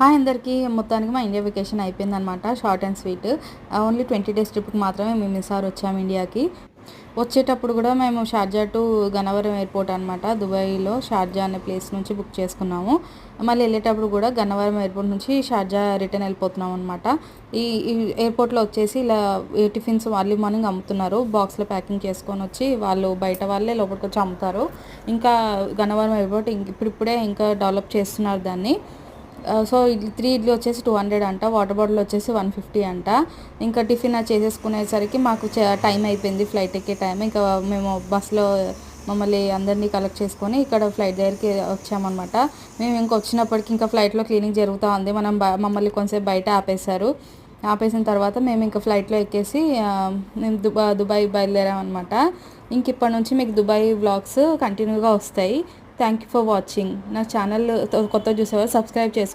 Hi అందరికీ. మొత్తానికి మా ఇండియా వెకేషన్ అయిపోయిందనమాట. Short and sweet. Only 20 days ట్రిప్‌కి మాత్రమే మేము ఈసారి వచ్చాము ఇండియాకి. వచ్చేటప్పుడు కూడా మేము షార్జా టు గన్నవరం ఎయిర్‌పోర్ట్ అనమాట. దుబాయ్‌లో షార్జా అనే ప్లేస్ నుంచి బుక్ చేసుకున్నాము. మళ్ళీ వెళ్ళేటప్పుడు కూడా గన్నవరం ఎయిర్‌పోర్ట్ నుంచి షార్జా రిటర్న్ వెళ్ళిపోతున్నాం అనమాట. ఈ ఈ ఎయిర్‌పోర్ట్‌లో వచ్చేసి ఇలా టిఫిన్స్ ఎర్లీ మార్నింగ్ అమ్ముతున్నారు. బాక్స్‌లో ప్యాకింగ్ చేసుకొని వచ్చి వాళ్ళు బయట వాళ్ళే లోపలికి వచ్చి అమ్ముతారు. ఇంకా గన్నవరం ఎయిర్‌పోర్ట్ ఇప్పుడిప్పుడే ఇంకా డెవలప్ చేస్తున్నారు దాన్ని. సో 3 ఇడ్లీ వచ్చేసి 200 అంట. వాటర్ బాటిల్ వచ్చేసి 150 అంట. ఇంకా టిఫిన్ అది చేసేసుకునేసరికి మాకు టైం అయిపోయింది, ఫ్లైట్ ఎక్కే టైం. ఇంకా మేము బస్సులో మమ్మల్ని అందరినీ కలెక్ట్ చేసుకొని ఇక్కడ ఫ్లైట్ దగ్గరికి వచ్చామన్నమాట. మేము ఇంకా వచ్చినప్పటికి ఇంకా ఫ్లైట్లో క్లీనింగ్ జరుగుతూ ఉంది. మమ్మల్ని కొంచెంసేపు బయట ఆపేశారు. ఆపేసిన తర్వాత మేము ఇంకా ఫ్లైట్లో ఎక్కేసి మేము దుబాయ్ బయలుదేరామన్నమాట. ఇంక ఇప్పటి నుంచి మీకు దుబాయ్ వ్లాగ్స్ కంటిన్యూగా వస్తాయి. Thank you for watching. నా ఛానల్ కొత్తగా చూసేవారు సబ్స్క్రైబ్ చేసుకోండి.